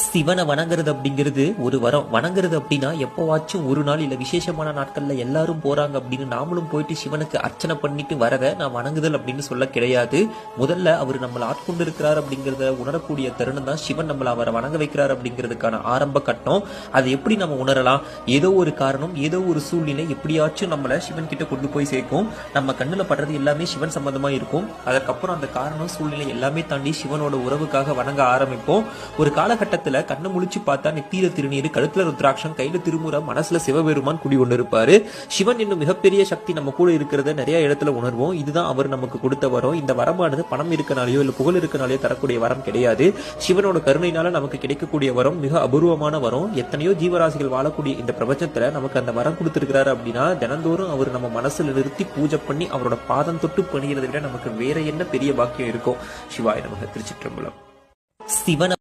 சிவனை வணங்குறது அப்படிங்கிறது ஒரு வரம். வணங்குறது அப்படின்னா எப்பவாச்சும் ஒரு நாள் இல்ல விசேஷமான நாட்கள்ல எல்லாரும் போறாங்க அப்படின்னு நாமளும் போயிட்டு சிவனுக்கு அர்ச்சனை பண்ணிட்டு வரத நான் வணங்குதல் அப்படின்னு சொல்ல கிடையாது. முதல்ல அவர் நம்மளை ஆட்கொண்டு இருக்கிறார் அப்படிங்கிறத உணரக்கூடிய தருணம் தான் சிவன் நம்மளை அவரை வணங்க வைக்கிறார் அப்படிங்கிறதுக்கான ஆரம்ப கட்டம். அதை எப்படி நம்ம உணரலாம்? ஏதோ ஒரு காரணம், ஏதோ ஒரு சூழ்நிலை எப்படியாச்சும் நம்மளை சிவன் கிட்ட கொண்டு போய் சேர்க்கும். நம்ம கண்ணுல படுறது எல்லாமே சிவன் சம்பந்தமா இருக்கும். அதுக்கப்புறம் அந்த காரணம் சூழ்நிலை எல்லாமே தாண்டி சிவனோட உறவுக்காக வணங்க ஆரம்பிப்போம். ஒரு காலகட்டத்தில் கண்ணை முழிச்சு பார்த்தா நெத்தியில திருநீர், கழுத்துல ருத்ராட்சம், கையில திருமுறை, மனசுல சிவபெருமான் குடி கொண்டு இருப்பாரு. சிவன் என்னும் மிகப்பெரிய சக்தி நம்ம கூட இருக்கிறத நிறைய இடத்துல உணர்வோம். இதுதான் அவர் நமக்கு கொடுத்த வரம். இந்த வரமானது பணம் இருக்கனாலேயோ இல்ல புகழ் இருக்கனாலேயோ தரக்கூடிய வரம் கிடையாது. சிவனோட கருணையினால நமக்கு கிடைக்கக்கூடிய வரம் மிக அபூர்வமான வரம். எத்தனையோ ஜீவராசிகள் வாழக்கூடிய இந்த பிரபஞ்சத்துல நமக்கு அந்த வரம் கொடுத்திருக்கிறாரு அப்படின்னா தினந்தோறும் அவர் நம்ம மனசுல நிறுத்தி பூஜை பண்ணி அவரோட பாதம் தொட்டு பணிகிறதை விட நமக்கு வேற என்ன பெரிய பாக்கியம் இருக்கும்? சிவாய நமக. திருச்சிற்றம்பலம். சிவன